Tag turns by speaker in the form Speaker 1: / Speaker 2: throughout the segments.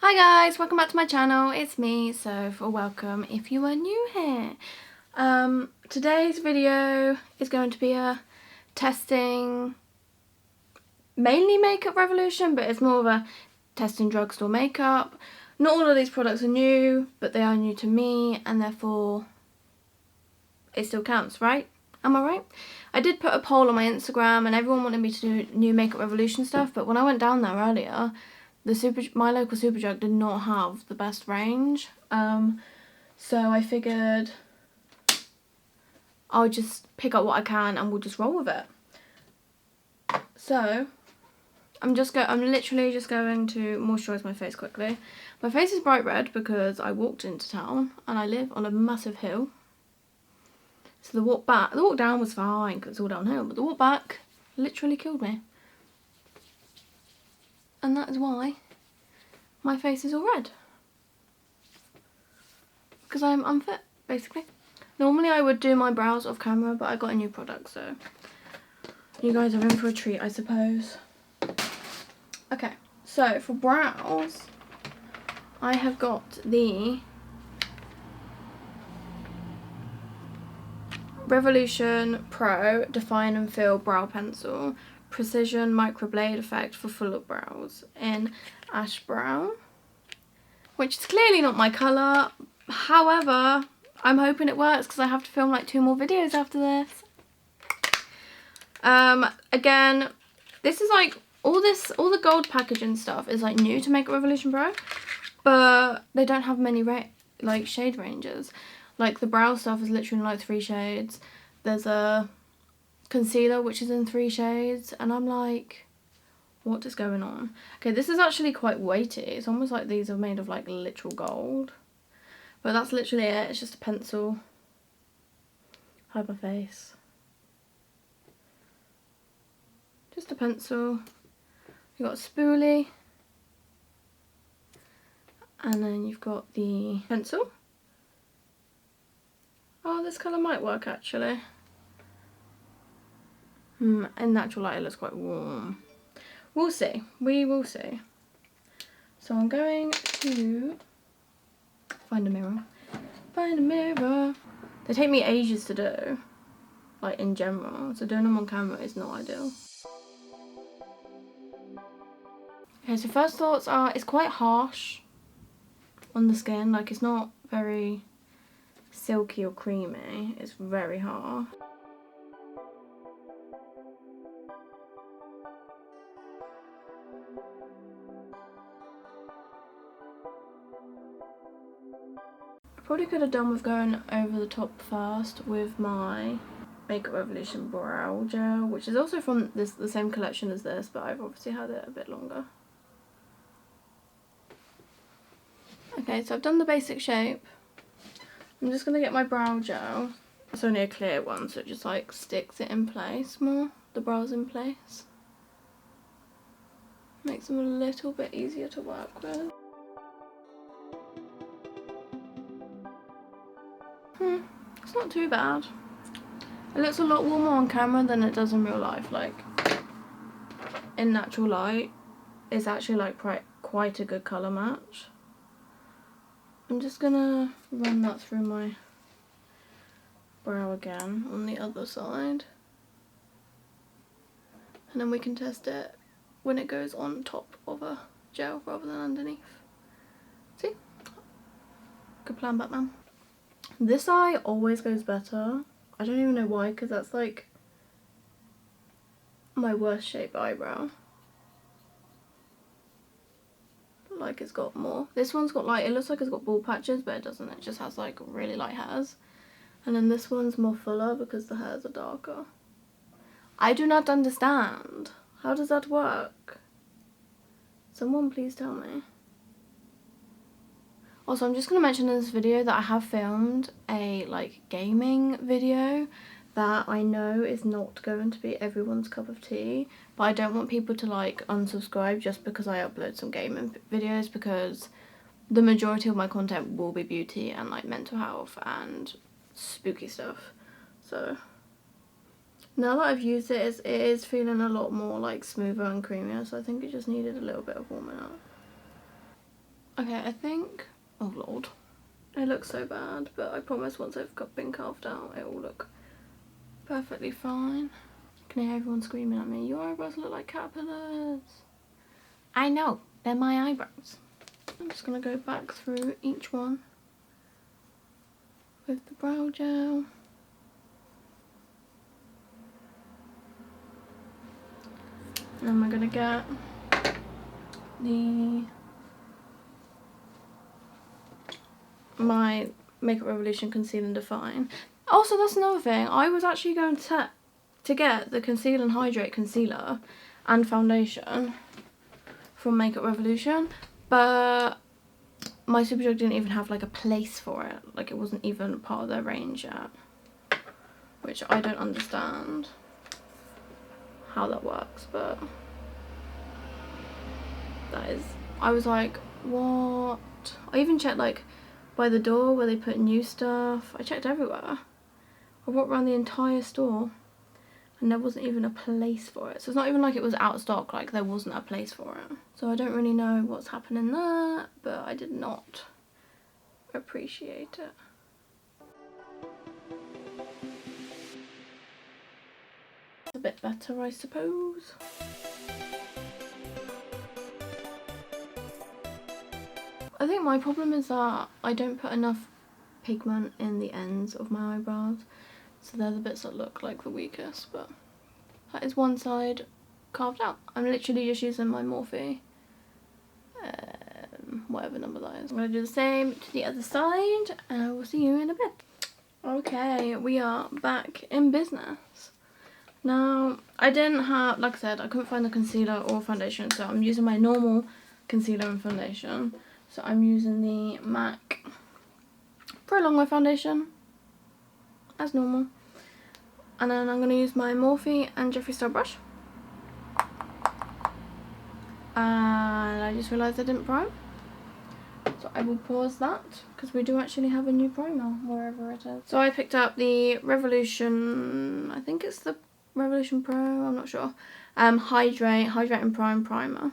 Speaker 1: Hi guys, welcome back to my channel. It's me, Soph, or welcome if you are new here. Today's video is going to be a testing, mainly Makeup Revolution, but it's more of a testing drugstore makeup. Not all of these products are new, but they are new to me, and therefore it still counts, right? Am I right? I did put a poll on my Instagram and everyone wanted me to do new Makeup Revolution stuff, but when I went down there earlier, my local Superdrug did not have the best range. So I figured I'll just pick up what I can and we'll just roll with it. So I'm literally just going to moisturise my face quickly. My face is bright red because I walked into town and I live on a massive hill. So the walk down was fine because it's all downhill, but the walk back literally killed me. And that is why my face is all red. Because I'm unfit, basically. Normally I would do my brows off camera, but I got a new product, so you guys are in for a treat, I suppose. Okay, so for brows, I have got the Revolution Pro Define and Fill Brow Pencil Precision Microblade Effect for fuller brows in Ash Brown, which is clearly not my colour. However, I'm hoping it works because I have to film like 2 more videos after this. Again, this is like all the gold packaging stuff is like new to Makeup Revolution Pro, but they don't have many like shade ranges. Like the brow stuff is literally like 3 shades. There's a concealer which is in 3 shades, and I'm like, what is going on? Okay, this is actually quite weighty. It's almost like these are made of like literal gold. But that's literally it. It's just a pencil. Hide my face. Just a pencil. You've got a spoolie. And then you've got the pencil. Oh, this colour might work actually. In natural light it looks quite warm. We'll see. We will see. So I'm going to find a mirror. Find a mirror. They take me ages to do, like in general, so doing them on camera is not ideal. Okay, so first thoughts are it's quite harsh on the skin, like it's not very silky or creamy, it's very harsh. Probably could have done with going over the top first with my Makeup Revolution Brow Gel, which is also from the same collection as this, but I've obviously had it a bit longer. Okay, so I've done the basic shape. I'm just going to get my brow gel. It's only a clear one, so it just like sticks it in place more, the brows in place. Makes them a little bit easier to work with. It's not too bad. It looks a lot warmer on camera than it does in real life. Like, in natural light, it's actually like quite a good colour match. I'm just gonna run that through my brow again on the other side. And then we can test it when it goes on top of a gel rather than underneath. See? Good plan, Batman. This eye always goes better. I don't even know why, because that's like my worst shaped eyebrow. Like it's got more. This one's got like, it looks like it's got bald patches, but it doesn't. It just has like really light hairs. And then this one's more fuller because the hairs are darker. I do not understand. How does that work? Someone please tell me. Also, I'm just going to mention in this video that I have filmed a like gaming video that I know is not going to be everyone's cup of tea, but I don't want people to like unsubscribe just because I upload some gaming videos, because the majority of my content will be beauty and like mental health and spooky stuff. So now that I've used it, it is feeling a lot more like smoother and creamier, so I think it just needed a little bit of warming up. Okay, I think, oh lord, it looks so bad, but I promise once I've been carved out it will look perfectly fine. I can hear everyone screaming at me, your eyebrows look like caterpillars. I know, they're my eyebrows. I'm just going to go back through each one with the brow gel. And then we're going to get my Makeup Revolution Conceal and Define. Also, that's another thing. I was actually going to get the Conceal and Hydrate Concealer and Foundation from Makeup Revolution, but my Superdrug didn't even have like a place for it. Like it wasn't even part of their range yet, which I don't understand how that works, but that is, I was like, what? I even checked like by the door where they put new stuff. I checked everywhere. I walked around the entire store and there wasn't even a place for it. So it's not even like it was out of stock, like there wasn't a place for it. So I don't really know what's happening there, but I did not appreciate it. A bit better, I suppose. I think my problem is that I don't put enough pigment in the ends of my eyebrows, so they're the bits that look like the weakest, but that is one side carved out. I'm literally just using my Morphe, whatever number that is. I'm going to do the same to the other side and I will see you in a bit. Okay, we are back in business. Now, I didn't have, like I said, I couldn't find the concealer or foundation, so I'm using my normal concealer and foundation. So I'm using the MAC Pro Longwear foundation, as normal. And then I'm going to use my Morphe and Jeffree Star brush. And I just realised I didn't prime. So I will pause that, because we do actually have a new primer, wherever it is. So I picked up the Revolution, I think it's the Revolution Pro, I'm not sure. Hydrate and Prime Primer.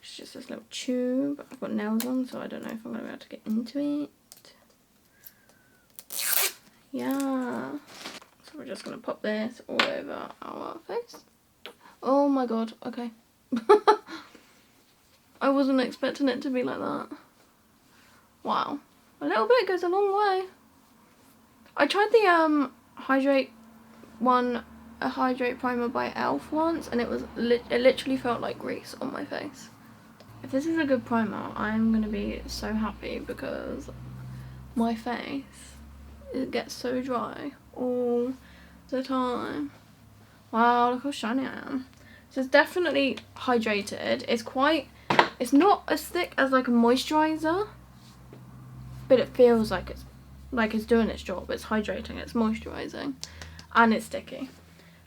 Speaker 1: It's just this little tube. I've got nails on, so I don't know if I'm going to be able to get into it. Yeah. So we're just going to pop this all over our face. Oh my god, okay. I wasn't expecting it to be like that. Wow. A little bit goes a long way. I tried the Hydrate primer by e.l.f. once, and it literally felt like grease on my face. If this is a good primer, I'm going to be so happy, because my face, it gets so dry all the time. Wow, look how shiny I am. So it's definitely hydrated. It's not as thick as like a moisturiser, but it feels like it's doing its job. It's hydrating, it's moisturising, and it's sticky.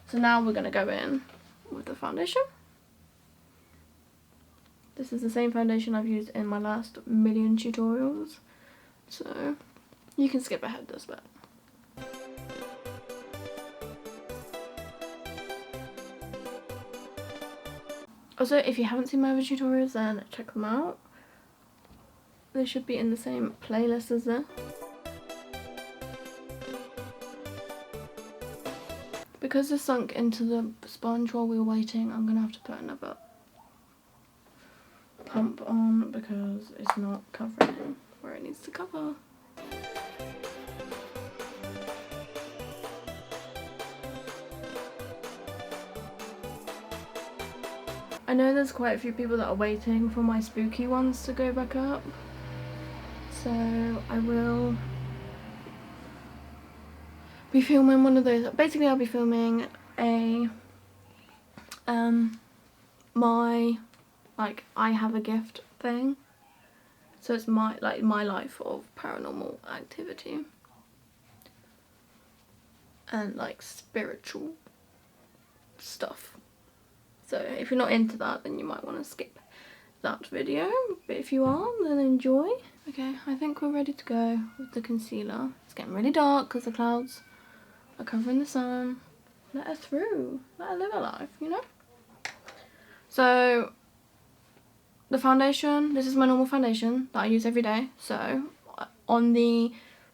Speaker 1: So now we're going to go in with the foundation. This is the same foundation I've used in my last million tutorials, so you can skip ahead this bit. Also, if you haven't seen my other tutorials, then check them out. They should be in the same playlist as this. Because this sunk into the sponge while we were waiting, I'm going to have to put another pump on, because it's not covering where it needs to cover. I know there's quite a few people that are waiting for my spooky ones to go back up, so I will be filming one of those. Basically I'll be filming a my like I have a gift thing, so it's my life of paranormal activity and like spiritual stuff. So if you're not into that, then you might want to skip that video, but if you are, then enjoy. Okay, I think we're ready to go with the concealer. It's getting really dark because the clouds are covering the sun. Let her through, let her live her life, you know. So the foundation, this is my normal foundation that I use every day. So on the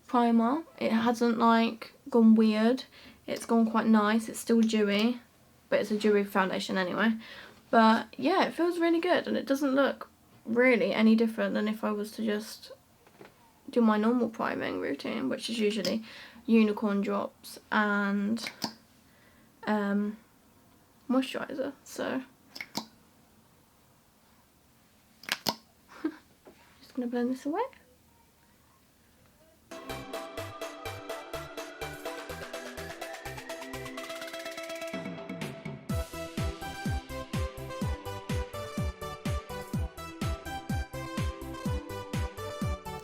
Speaker 1: primer, it hasn't like gone weird. It's gone quite nice. It's still dewy, but it's a dewy foundation anyway. But yeah, it feels really good, and it doesn't look really any different than if I was to just do my normal priming routine, which is usually unicorn drops and moisturiser. So just gonna blend this away.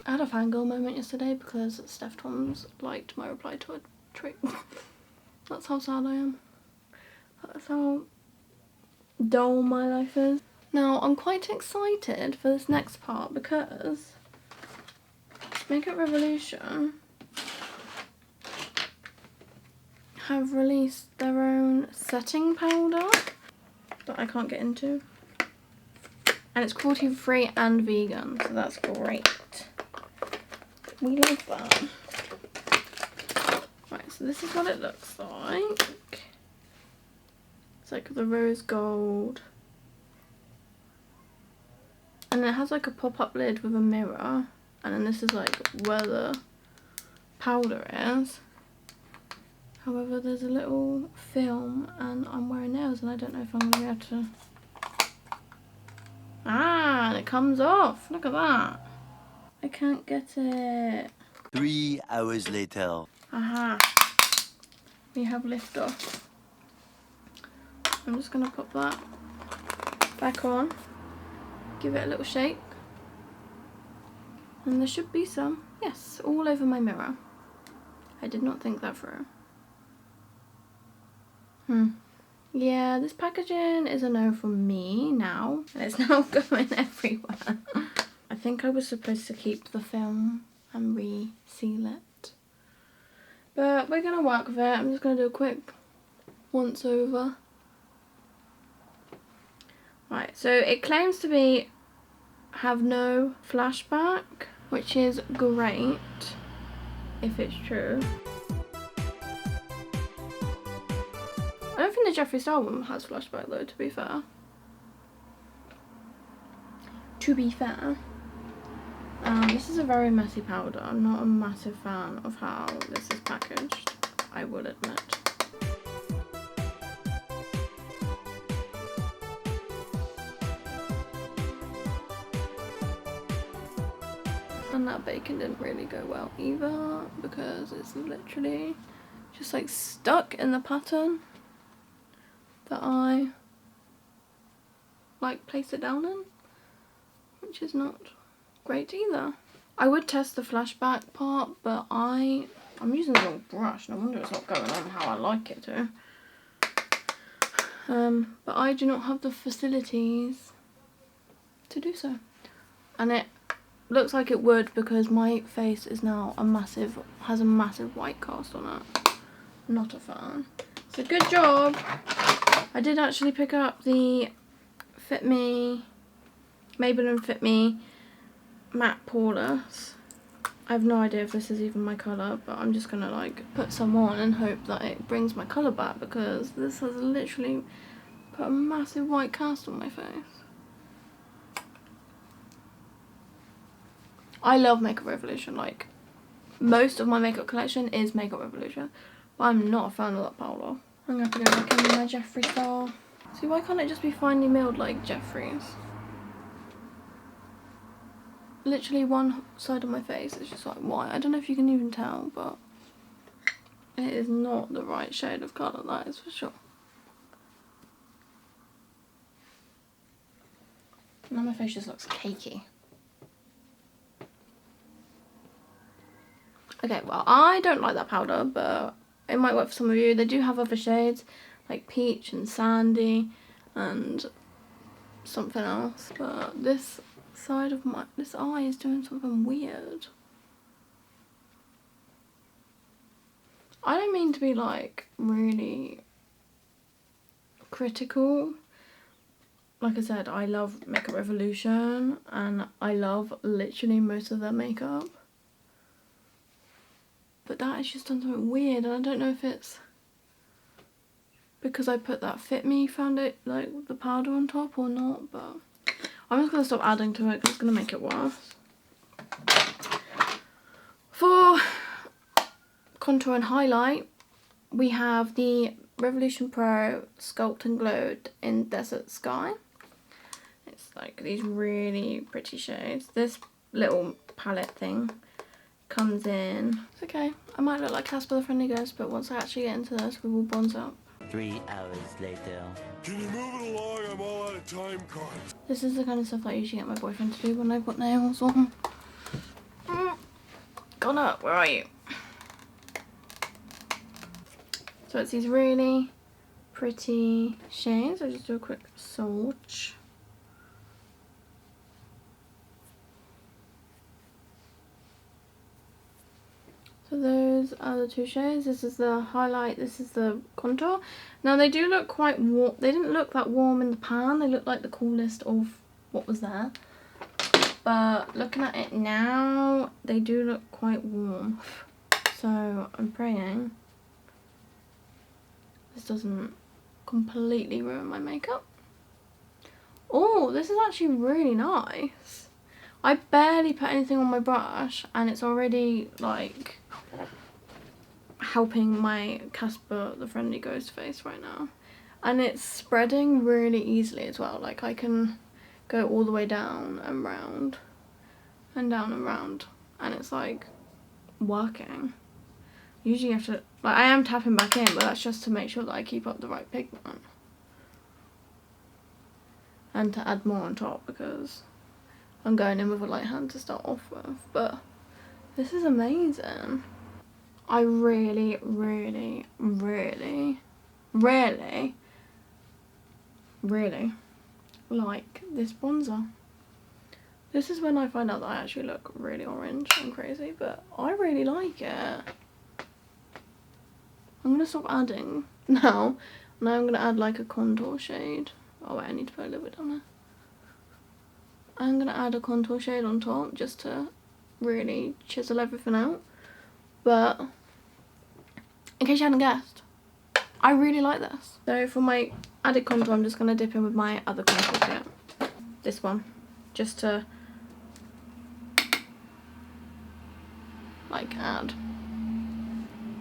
Speaker 1: I had a fangirl moment yesterday because Steph Toms liked my reply to a tweet. That's how sad I am. That's how dull my life is. Now, I'm quite excited for this next part because Makeup Revolution have released their own setting powder that I can't get into. And it's cruelty-free and vegan, so that's great. We love that. Right, so this is what it looks like. It's like the rose gold. And it has like a pop-up lid with a mirror. And then this is like where the powder is. However, there's a little film and I'm wearing nails and I don't know if I'm going to be able to... Ah, and it comes off. Look at that. I can't get it.
Speaker 2: 3 hours later.
Speaker 1: Aha. We have lift off. I'm just going to pop that back on. Give it a little shake. And there should be some. Yes, all over my mirror. I did not think that through. Yeah, this packaging is a no from me now. And it's now going everywhere. I think I was supposed to keep the film and re-seal it. But we're going to work with it. I'm just going to do a quick once over. Right, so it claims to have no flashback, which is great if it's true. I don't think the Jeffree Star one has flashback though, to be fair. This is a very messy powder. I'm not a massive fan of how this is packaged, I will admit. And that bacon didn't really go well either because it's literally just like stuck in the pattern that I like place it down in, which is not great either. I would test the flashback part, but I'm using the wrong brush and I wonder it's not going on how I like it to. But I do not have the facilities to do so. And it looks like it would because my face is now has a massive white cast on it. Not a fan. So good job. I did actually pick up the Maybelline Fit Me Matte Poreless. I have no idea if this is even my colour, but I'm just gonna like put some on and hope that it brings my colour back because this has literally put a massive white cast on my face. I love Makeup Revolution, like most of my makeup collection is Makeup Revolution, but I'm not a fan of that powder. I'm gonna have to go back in my Jeffree Star. See, why can't it just be finely milled like Jeffree's? Literally one side of my face is just like white. I don't know if you can even tell, but it is not the right shade of colour, that is for sure. Now my face just looks cakey. Okay, well, I don't like that powder, but it might work for some of you. They do have other shades, like peach and sandy and something else, but this side of this eye is doing something weird. I don't mean to be like really critical like I said, I love Makeup Revolution and I love literally most of their makeup. But that has just done something weird, and I don't know if it's because I put that Fit Me foundation, like the powder on top or not, but I'm just going to stop adding to it because it's going to make it worse. For contour and highlight, we have the Revolution Pro Sculpt and Glowed in Desert Sky. It's like these really pretty shades. This little palette thing comes in. It's okay. I might look like Casper the Friendly Ghost, but once I actually get into this, we will bronze up.
Speaker 2: 3 hours later.
Speaker 3: Can you move it along? I'm all out of time cards.
Speaker 1: This is the kind of stuff that I usually get my boyfriend to do when I've got nails on. Connor, where are you? So it's these really pretty shades. I'll just do a quick swatch. So those are the two shades. This is the highlight, this is the contour. Now they do look quite warm. They didn't look that warm in the pan. They look like the coolest of what was there. But looking at it now, they do look quite warm. So I'm praying this doesn't completely ruin my makeup. Oh, this is actually really nice. I barely put anything on my brush and it's already like helping my Casper the Friendly Ghost face right now. And it's spreading really easily as well. Like I can go all the way down and round and down and round, and it's like working. Usually you have to, like, I am tapping back in, but that's just to make sure that I keep up the right pigment and to add more on top because I'm going in with a light hand to start off with. But this is amazing. I really, really, really, really, really like this bronzer. This is when I find out that I actually look really orange and crazy, but I really like it. I'm going to stop adding now. Now I'm going to add like a contour shade. Oh wait, I need to put a little bit on there. I'm going to add a contour shade on top just to really chisel everything out. But in case you hadn't guessed, I really like this. So for my added contour, I'm just going to dip in with my other contour kit. This one. Just to like add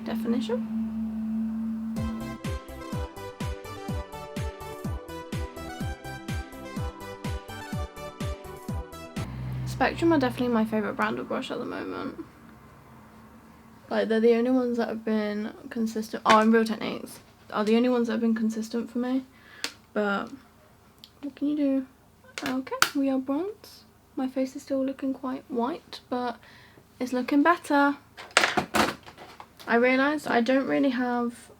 Speaker 1: definition. Spectrum are definitely my favourite brand of brush at the moment. Like they're the only ones that have been consistent. Oh, and Real Techniques are the only ones that have been consistent for me. But what can you do? Okay, we are bronze. My face is still looking quite white, but it's looking better. I realised I don't really have,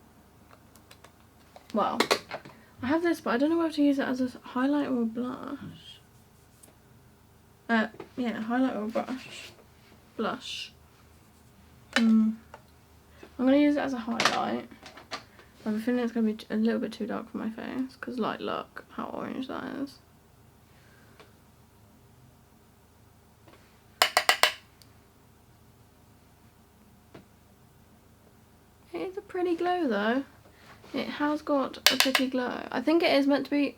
Speaker 1: well, I have this, but I don't know whether to use it as a highlight or a blush. Yeah, highlight or blush. I'm going to use it as a highlight. I have a feeling it's going to be a little bit too dark for my face, because like, look how orange that is. It is a pretty glow though. It has got a pretty glow. I think it is meant to be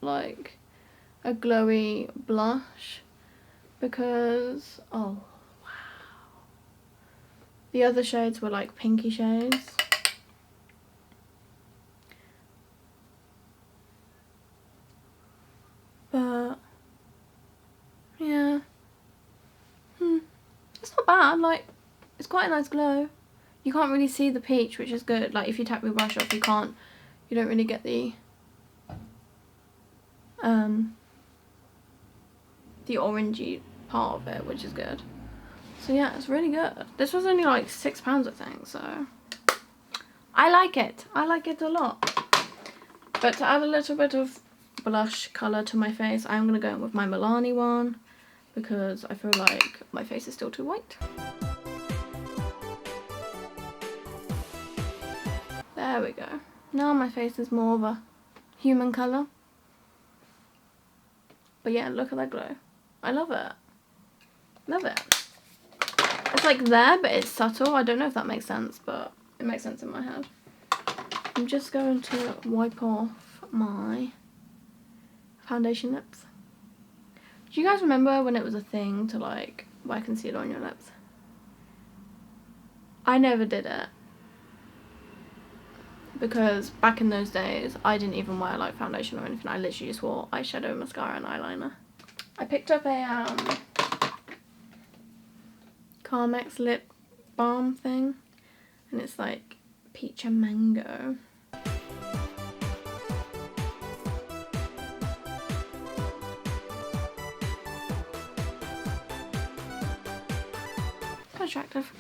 Speaker 1: like a glowy blush because, oh wow. The other shades were like pinky shades. But yeah. It's not bad, like it's quite a nice glow. You can't really see the peach, which is good. Like if you tap your brush off, you don't really get the orangey part of it, which is good. So yeah, it's really good. This was only like £6, I think, so I like it. I like it a lot. But to add a little bit of blush colour to my face, I'm going to go in with my Milani one because I feel like my face is still too white. There we go. Now my face is more of a human colour. But yeah, look at that glow. I love it. Love it. It's like there, but it's subtle. I don't know if that makes sense, but it makes sense in my head. I'm just going to wipe off my foundation lips. Do you guys remember when it was a thing to like wear concealer on your lips? I never did it. Because back in those days, I didn't even wear like foundation or anything. I literally just wore eyeshadow, mascara and eyeliner. I picked up a Carmex lip balm thing. And it's like peach and mango. Quite attractive.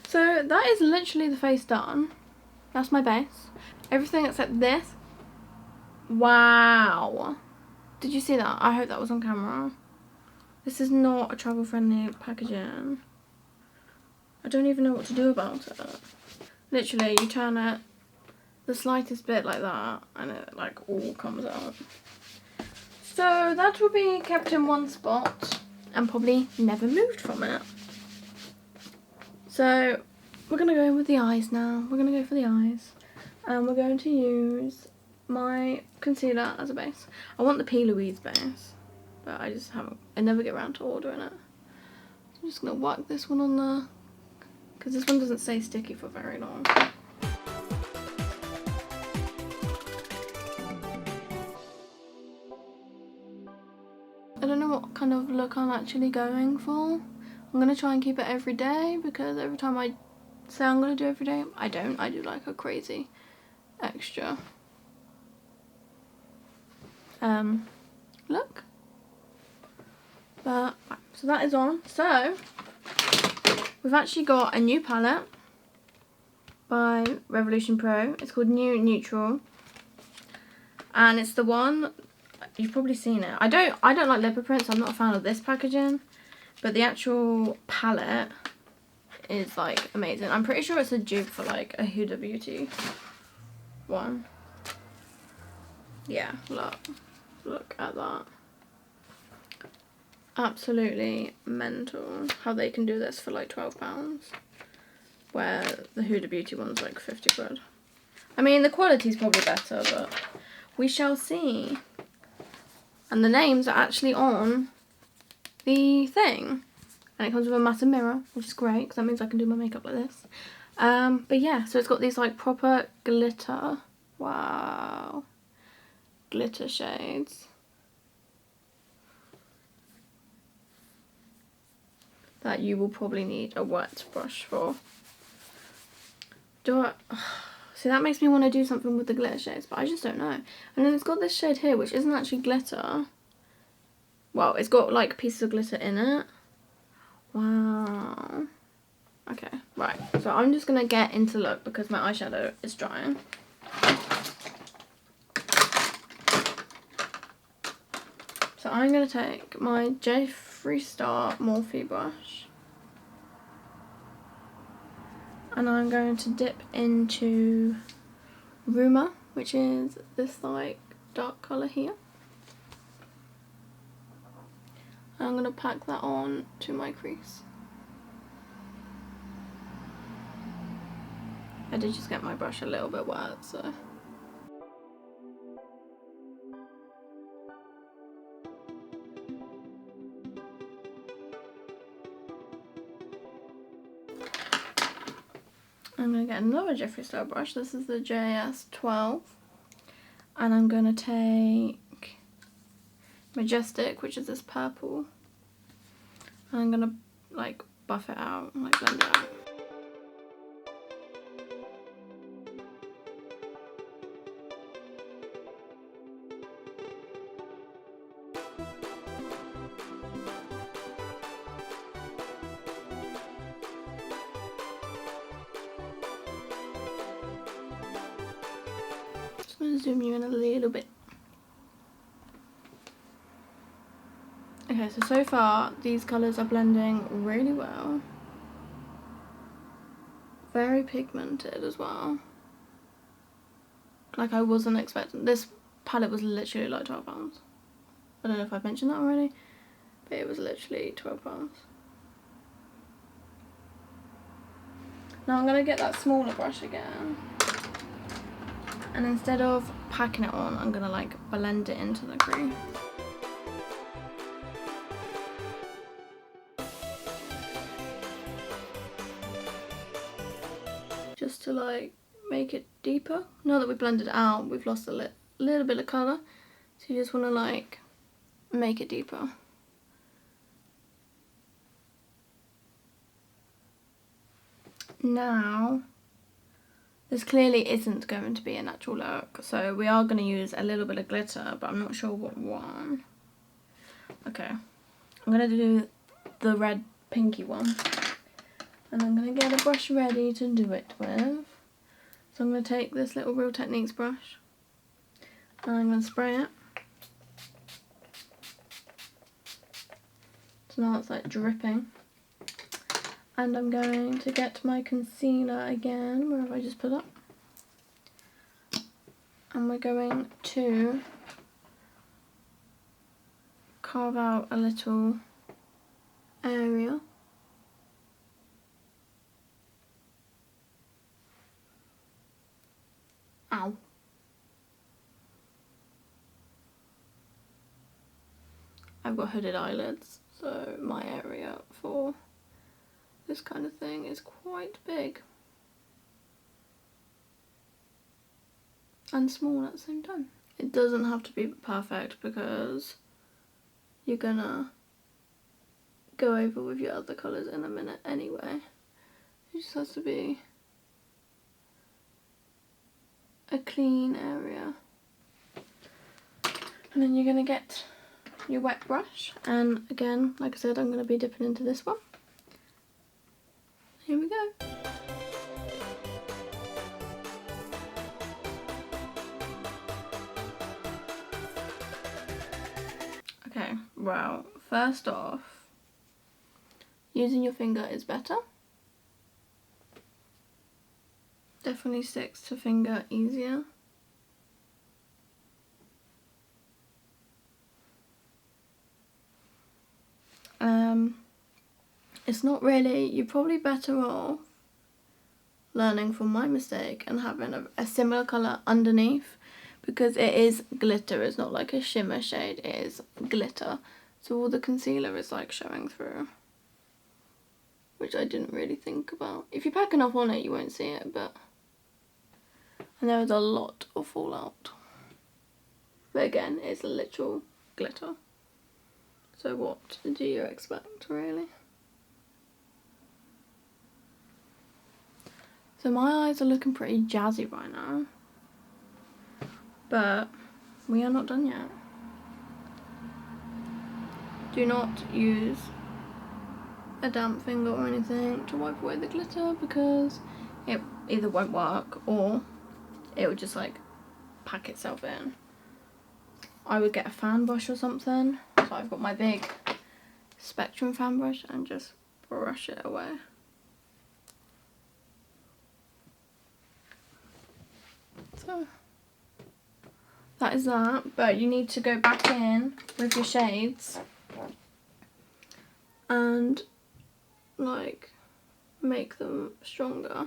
Speaker 1: So that is literally the face done. That's my base. Everything except this. Wow. Did you see that? I hope that was on camera. This is not a travel friendly packaging. I don't even know what to do about it. Literally, you turn it the slightest bit like that and it like all comes out. So that will be kept in one spot and probably never moved from it. So we're going to go in with the eyes now. We're going to go for the eyes. And we're going to use my concealer as a base. I want the P. Louise base, but I never get around to ordering it. So I'm just going to whack this one on there, because this one doesn't stay sticky for very long. I don't know what kind of look I'm actually going for. I'm going to try and keep it every day, because every time I say I'm going to do every day, I don't. I do like a crazy extra look. But so that is on. So we've actually got a new palette by Revolution Pro. It's called New Neutral, and it's the one you've probably seen it. I don't like leopard print, so I'm not a fan of this packaging, but the actual palette is like amazing. I'm pretty sure it's a dupe for like a Huda Beauty one. Yeah, look at that. Absolutely mental how they can do this for like £12, where the Huda Beauty one's like 50 quid. I mean, the quality's probably better, but we shall see. And the names are actually on the thing, and it comes with a massive mirror, which is great because that means I can do my makeup like this. But yeah, so it's got these like proper glitter, wow, glitter shades that you will probably need a wet brush for. See, that makes me want to do something with the glitter shades, but I just don't know. And then it's got this shade here, which isn't actually glitter. Well, it's got like pieces of glitter in it. Wow. Okay, right. So I'm just going to get into look because my eyeshadow is drying. So I'm going to take my Jeffree Star Morphe brush. And I'm going to dip into Rumor, which is this like dark colour here. And I'm going to pack that on to my crease. I did just get my brush a little bit wet, so. I'm going to get another Jeffree Star brush. This is the JS12. And I'm going to take Majestic, which is this purple. And I'm going to like buff it out, like blend it out. I'm going to zoom you in a little bit. Okay, so far these colours are blending really well. Very pigmented as well. Like I wasn't expecting. This palette was literally like £12. I don't know if I've mentioned that already, but it was literally £12. Now I'm going to get that smaller brush again, and instead of packing it on, I'm going to like blend it into the crease. Just to like make it deeper. Now that we've blended it out, we've lost a little bit of colour, so you just want to like make it deeper. Now, this clearly isn't going to be a natural look, so we are going to use a little bit of glitter, but I'm not sure what one. Okay, I'm going to do the red pinky one, and I'm going to get a brush ready to do it with. So I'm going to take this little Real Techniques brush, and I'm going to spray it. So now it's like dripping. And I'm going to get my concealer again, where have I just put it? And we're going to carve out a little area. Ow. I've got hooded eyelids, so my area for this kind of thing is quite big and small at the same time. It doesn't have to be perfect because you're gonna go over with your other colours in a minute anyway. It just has to be a clean area. And then you're gonna get your wet brush, and again, like I said, I'm gonna be dipping into this one. Here we go. Okay, well, first off, using your finger is better. Definitely sticks to finger easier. It's not really, you're probably better off learning from my mistake and having a similar colour underneath, because it is glitter. It's not like a shimmer shade, it is glitter, so all the concealer is like showing through, which I didn't really think about. If you pack enough on it you won't see it, but and there is a lot of fallout, but again, it's literal glitter, so what do you expect, really? So my eyes are looking pretty jazzy right now, but we are not done yet. Do not use a damp finger or anything to wipe away the glitter, because it either won't work or it will just like pack itself in. I would get a fan brush or something, so I've got my big Spectrum fan brush, and just brush it away. So that is that, but you need to go back in with your shades and like make them stronger.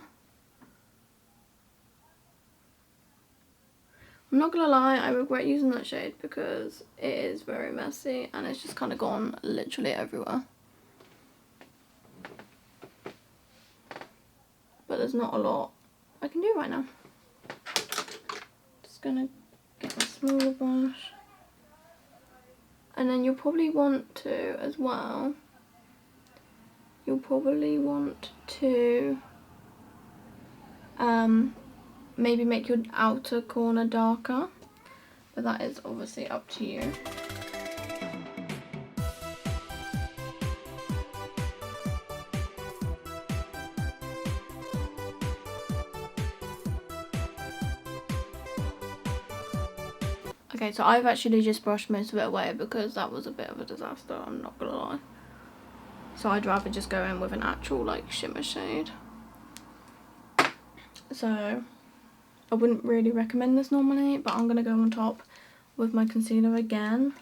Speaker 1: I'm not gonna lie, I regret using that shade because it is very messy and it's just kind of gone literally everywhere. But there's not a lot I can do right now. Just gonna get a smaller brush, and then you'll probably want to as well, maybe make your outer corner darker, but that is obviously up to you. Okay, so I've actually just brushed most of it away because that was a bit of a disaster, I'm not gonna lie. So I'd rather just go in with an actual like shimmer shade. So I wouldn't really recommend this normally, but I'm gonna go on top with my concealer again.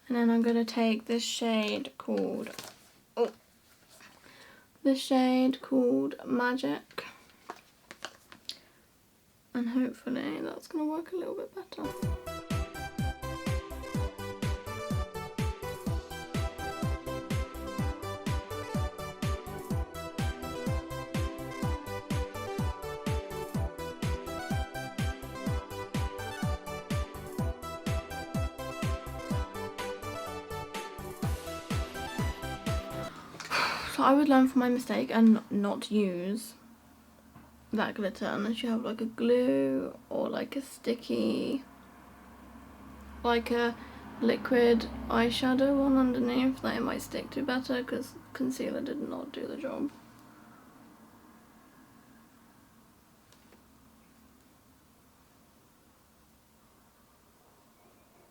Speaker 1: And then I'm going to take this shade called, Magic. And hopefully that's going to work a little bit better. So I would learn from my mistake and not use that glitter unless you have like a glue or like a sticky, like a liquid eyeshadow one underneath that it might stick to better, because concealer did not do the job.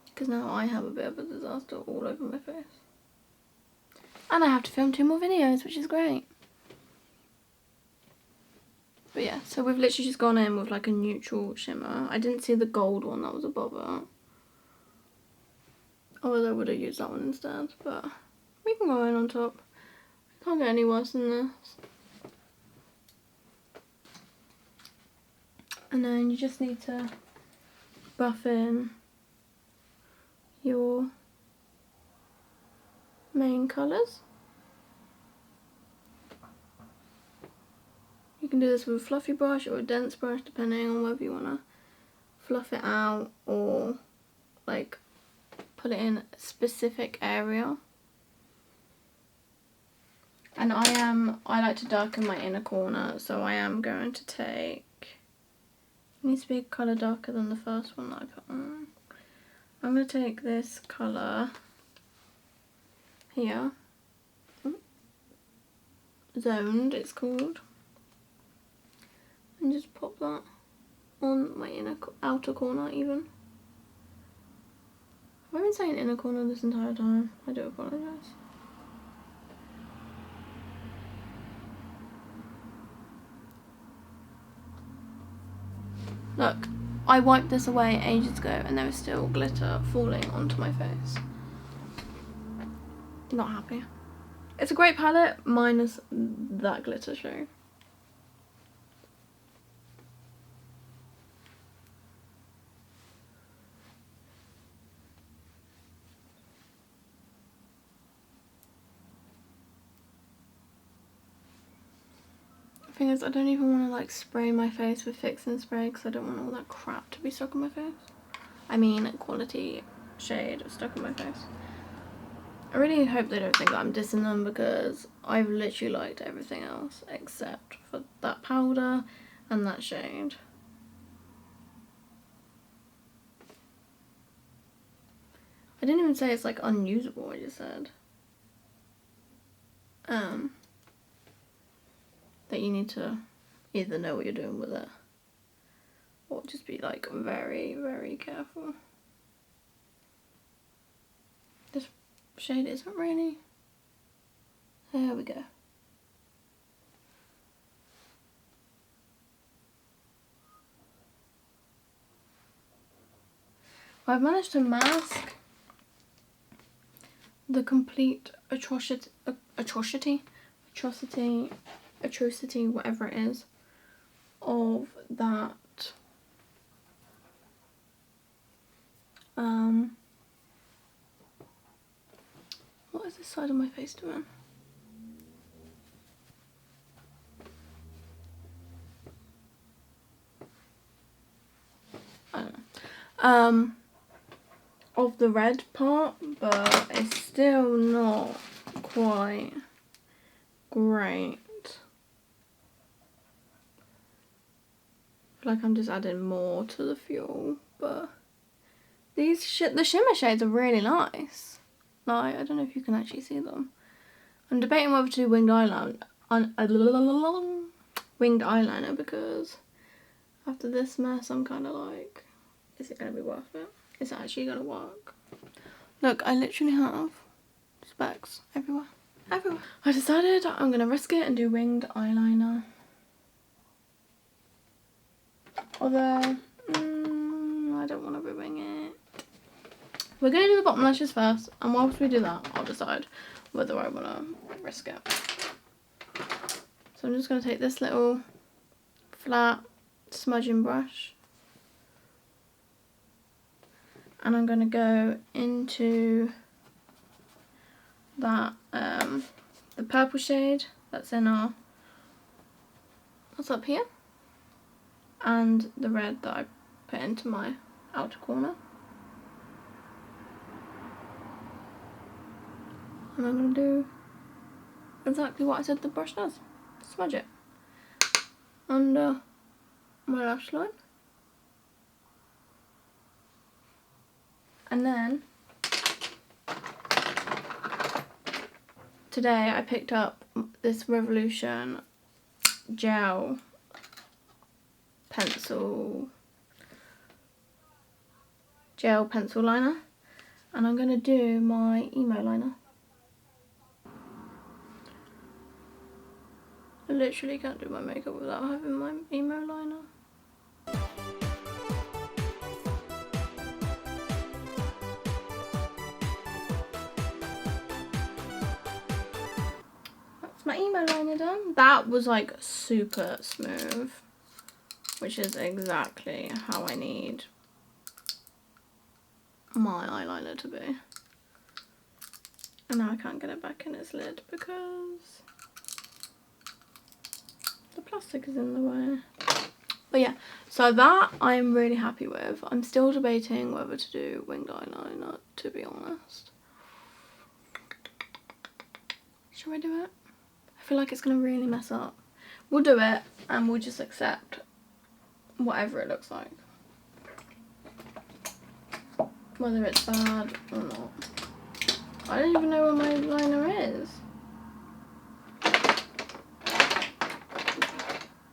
Speaker 1: Because now I have a bit of a disaster all over my face. And I have to film 2 more videos, which is great. But yeah, so we've literally just gone in with like a neutral shimmer. I didn't see the gold one that was above it. Otherwise I would have used that one instead, but we can go in on top. Can't get any worse than this. And then you just need to buff in your main colours. You can do this with a fluffy brush or a dense brush, depending on whether you want to fluff it out or like put it in a specific area. And I like to darken my inner corner, so I am going to take, it needs to be a colour darker than the first one that I put on. I'm going to take this colour here, Zoned it's called, and just pop that on my outer corner even. Have I been saying inner corner this entire time? I do apologise. Look, I wiped this away ages ago and there was still glitter falling onto my face. Not happy. It's a great palette, minus that glitter shade. The thing is, I don't even want to like spray my face with fixing spray because I don't want all that crap to be stuck on my face. I mean, quality shade stuck on my face. I really hope they don't think that I'm dissing them, because I've literally liked everything else except for that powder and that shade. I didn't even say it's like unusable, I just said that you need to either know what you're doing with it or just be like very, very careful. This shade isn't really. There we go. I've managed to mask the complete atrocity, whatever it is, of that what is this side of my face doing? I don't know. Of the red part, but it's still not quite great. I feel like I'm just adding more to the fuel, but the shimmer shades are really nice. Like, I don't know if you can actually see them. I'm debating whether to do winged eyeliner, because after this mess I'm kind of like, is it going to be worth it? Is it actually going to work? Look, I literally have specs everywhere. Everywhere. I decided I'm going to risk it and do winged eyeliner. Although, I don't want to be wing it. we're going to do the bottom lashes first, and whilst we do that, I'll decide whether I want to risk it. So I'm just going to take this little flat smudging brush, and I'm going to go into that the purple shade that's up here, and the red that I put into my outer corner. And I'm going to do exactly what I said the brush does. Smudge it under my lash line. And then today I picked up this Revolution gel pencil liner, and I'm going to do my emo liner. I literally can't do my makeup without having my emo liner. That's my emo liner done. That was like super smooth, which is exactly how I need my eyeliner to be. And now I can't get it back in its lid because the plastic is in the way. But yeah, so that I'm really happy with. I'm still debating whether to do winged eyeliner, to be honest. Should I do it? I feel like it's going to really mess up. We'll do it and we'll just accept whatever it looks like, whether it's bad or not. I don't even know where my liner is.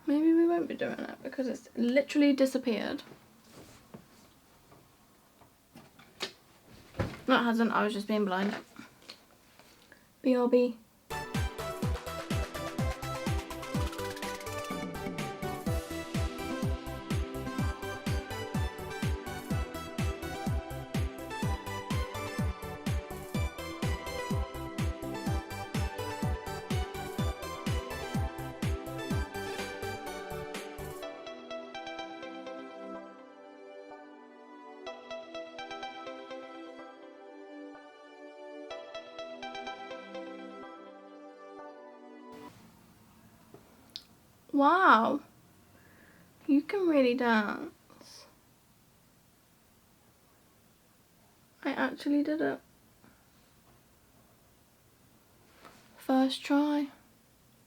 Speaker 1: Maybe we won't be doing it because it's literally disappeared. No, it hasn't. I was just being blind. BRB. Wow, you can really dance. I actually did it. First try.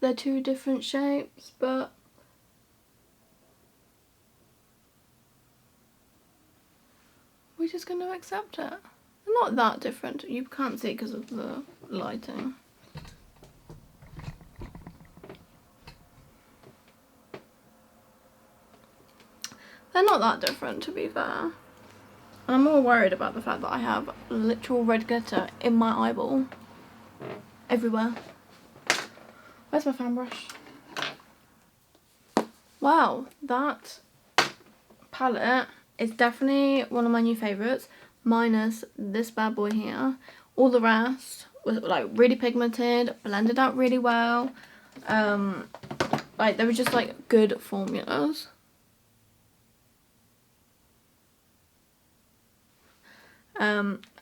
Speaker 1: They're two different shapes, but we're just going to accept it. They're not that different. You can't see because of the lighting. They're not that different, to be fair. I'm more worried about the fact that I have literal red glitter in my eyeball. Everywhere. Where's my fan brush? Wow, that palette is definitely one of my new favourites, minus this bad boy here. All the rest was like really pigmented, blended out really well. Like they were just like good formulas.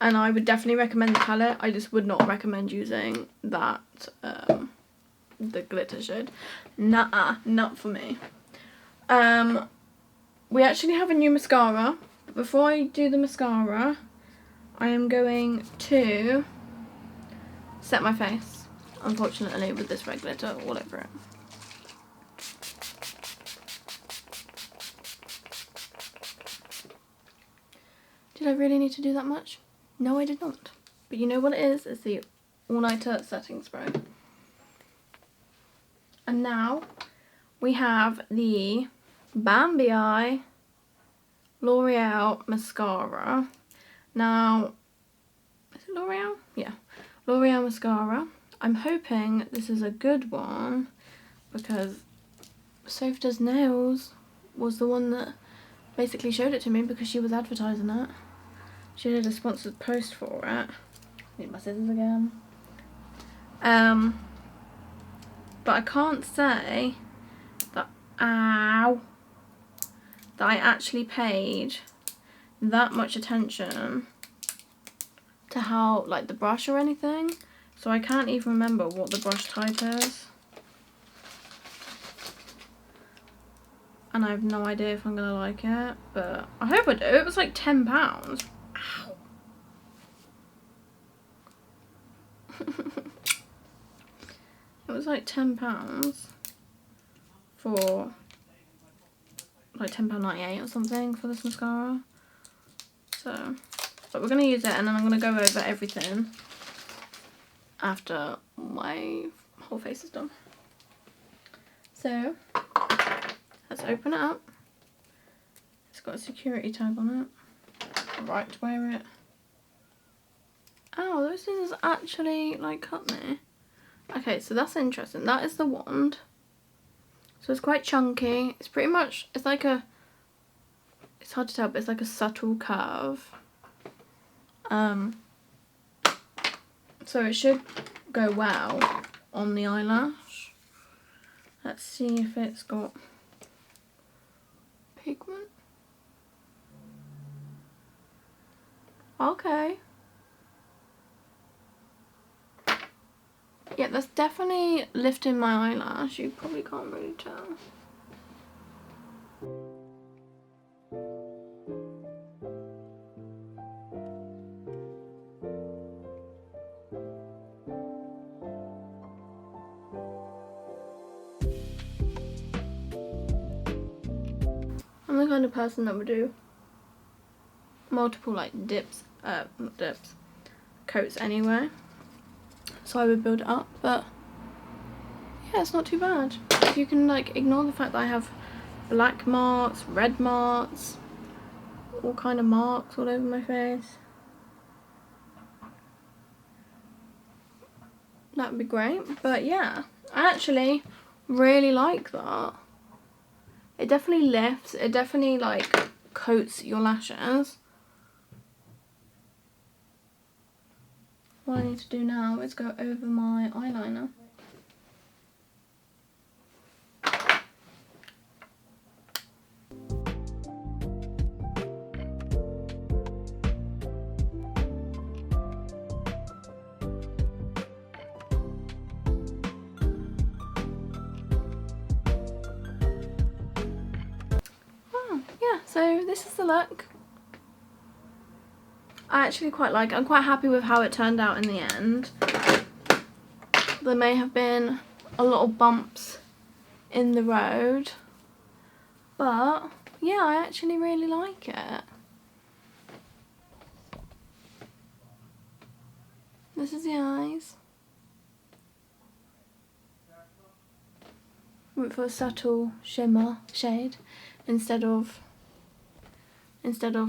Speaker 1: And I would definitely recommend the palette. I just would not recommend using that, the glitter shade. Nah, not for me. We actually have a new mascara. But before I do the mascara, I am going to set my face, unfortunately, with this red glitter all over it. Did I really need to do that much? No, I did not. But you know what it is? It's the all-nighter setting spray. And now we have the Bambi Eye L'Oreal mascara. Now, is it L'Oreal? Yeah, L'Oreal mascara. I'm hoping this is a good one because Soph Does Nails was the one that basically showed it to me because she was advertising it. She did a sponsored post for it. Need my scissors again. But I can't say that, ow, that I actually paid that much attention to how, like, the brush or anything. So I can't even remember what the brush type is. And I have no idea if I'm gonna like it, but I hope I do. It was like £10. Ow. It was like £10 for like £10.98 or something for this mascara. So, but we're gonna use it, and then I'm gonna go over everything after my whole face is done. So let's open it up. It's got a security tag on it. Right to wear it. Oh, those scissors actually like cut me. Okay, so that's interesting. That is the wand. So it's quite chunky. It's pretty much, it's like a, it's hard to tell, but it's like a subtle curve. So it should go well on the eyelash. Let's see if it's got pigment. Okay. Yeah, that's definitely lifting my eyelash. You probably can't really tell. I'm the kind of person that would do multiple like not dips, coats anyway. So I would build it up, but yeah, it's not too bad. If you can like ignore the fact that I have black marks, red marks, all kind of marks all over my face, that would be great. But yeah, I actually really like that. It definitely lifts, it definitely like coats your lashes. What I need to do now is go over my eyeliner. Yeah, so this is the look. I actually quite like it. I'm quite happy with how it turned out in the end. There may have been a lot of bumps in the road, but yeah, I actually really like it. This is the eyes. Went for a subtle shimmer shade instead of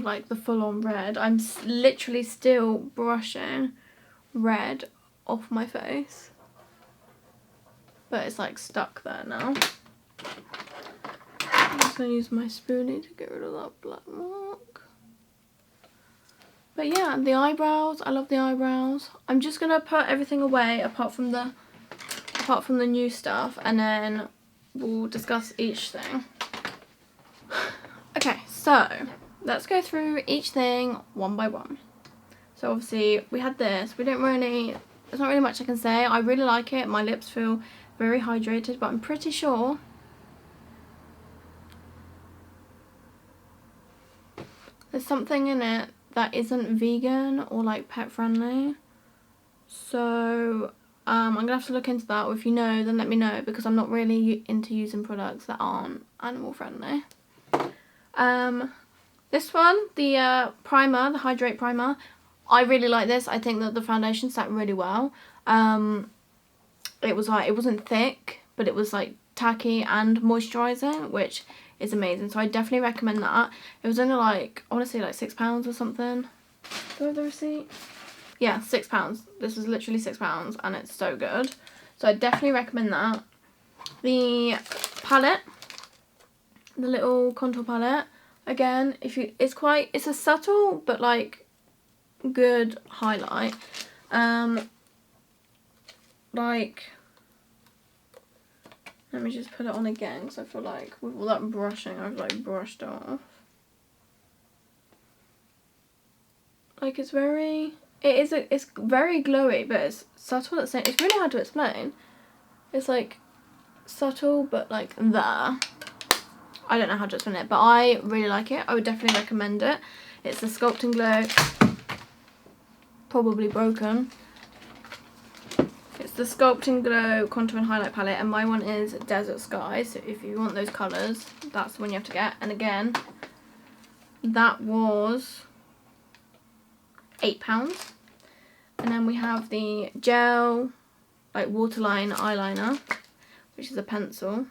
Speaker 1: like the full-on red. I'm literally still brushing red off my face, but it's like stuck there now. I'm just gonna use my spoolie to get rid of that black mark. But yeah, the eyebrows, I love the eyebrows. I'm just gonna put everything away apart from the new stuff, and then we'll discuss each thing. Okay, so let's go through each thing one by one. So obviously we had this. There's not really much I can say. I really like it. My lips feel very hydrated, but I'm pretty sure there's something in it that isn't vegan or like pet friendly. So I'm gonna have to look into that, or if you know, then let me know, because I'm not really into using products that aren't animal friendly. This one, the primer, the Hydrate Primer, I really like this. I think that the foundation sat really well. It was like, it wasn't thick, but it was like tacky and moisturising, which is amazing. So I definitely recommend that. It was only like, I want to say like £6 or something. Do I have the receipt? Yeah, £6. This was literally £6 and it's so good. So I definitely recommend that. The palette, the little contour palette, again, it's a subtle but like good highlight. Like, let me just put it on again because I feel like with all that brushing I've like brushed it off. Like it's very glowy, but it's subtle at the same. It's really hard to explain. It's like subtle, but like there. I don't know how to explain it, but I really like it. I would definitely recommend it. It's the Sculpt and Glow, probably broken. It's the Sculpt and Glow Contour and Highlight Palette, and my one is Desert Sky. So if you want those colours, that's the one you have to get. And again, that was £8. And then we have the gel, like waterline eyeliner, which is a pencil.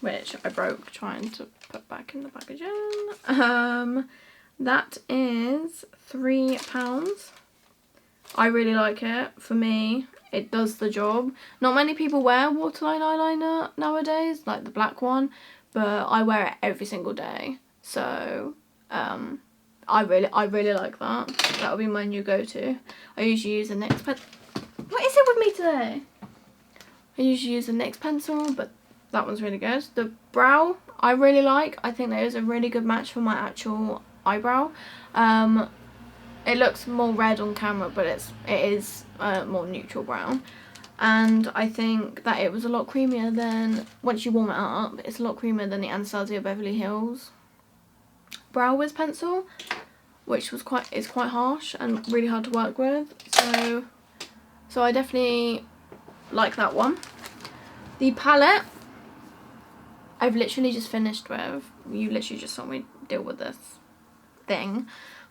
Speaker 1: Which I broke trying to put back in the packaging. That is £3. I really like it. For me, it does the job. Not many people wear waterline eyeliner nowadays, like the black one, but I wear it every single day. So I really like that. That'll be my new go-to. I usually use a NYX pen. What is it with me today? I usually use a NYX pencil, but that one's really good. The brow I really like. I think that is a really good match for my actual eyebrow. It looks more red on camera, but it is more neutral brown. And I think that it was a lot creamier than, once you warm it up, it's a lot creamier than the Anastasia Beverly Hills Brow Wiz pencil, which is quite harsh and really hard to work with. So I definitely like that one. The palette I've literally just finished with. You literally just saw me deal with this thing.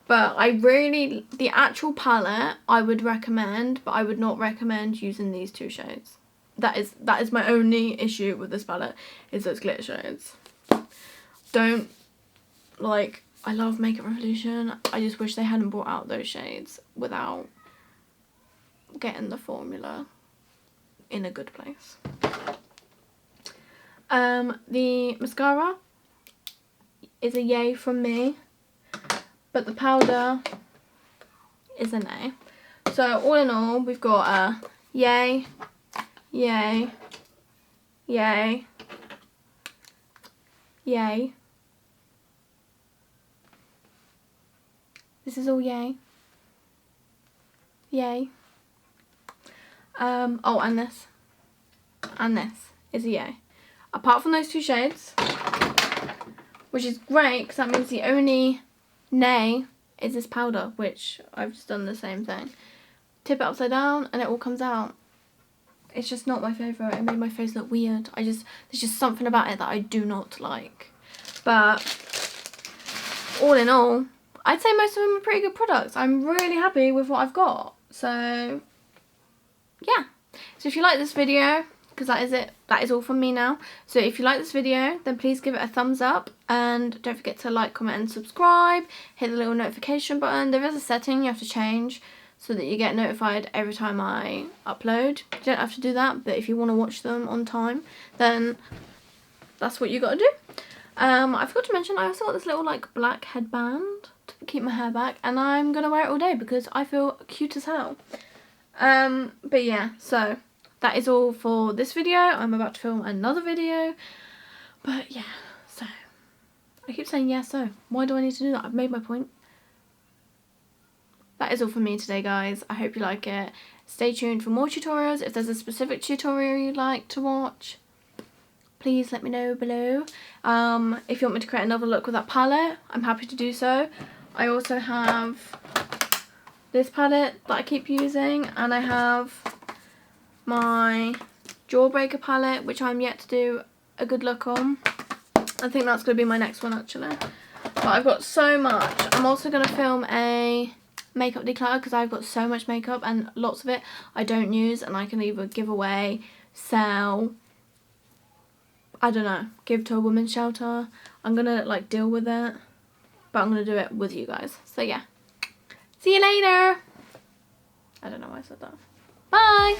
Speaker 1: But the actual palette I would recommend, but I would not recommend using these two shades. That is my only issue with this palette, is those glitter shades. Don't, like, I love Makeup Revolution. I just wish they hadn't brought out those shades without getting the formula in a good place. The mascara is a yay from me, but the powder is an A. So all in all, we've got a yay, yay, yay, yay. This is all yay, yay. Oh, and this is a yay. Apart from those two shades, which is great because that means the only nay is this powder, which I've just done the same thing. Tip it upside down and it all comes out. It's just not my favourite. It made my face look weird. There's just something about it that I do not like. But all in all, I'd say most of them are pretty good products. I'm really happy with what I've got. So yeah. So if you like this video, because that is it, that is all from me now. So if you like this video, then please give it a thumbs up, and don't forget to like, comment and subscribe. Hit the little notification button. There is a setting you have to change so that you get notified every time I upload. You don't have to do that, but if you want to watch them on time, then that's what you got to do. I forgot to mention, I also got this little like black headband to keep my hair back, and I'm gonna wear it all day because I feel cute as hell. But yeah, so that is all for this video. I'm about to film another video, but yeah, so I keep saying yeah, so why do I need to do that? I've made my point. That is all for me today, guys. I hope you like it. Stay tuned for more tutorials. If there's a specific tutorial you'd like to watch, please let me know below. If you want me to create another look with that palette, I'm happy to do so. I also have this palette that I keep using, and I have my Jawbreaker palette, which I'm yet to do a good look on. I think that's going to be my next one, actually. But I've got so much. I'm also going to film a makeup declutter because I've got so much makeup, and lots of it I don't use, and I can either give away, sell, I don't know, give to a women's shelter. I'm going to like deal with it, but I'm going to do it with you guys. So yeah. See you later. I don't know why I said that. Bye.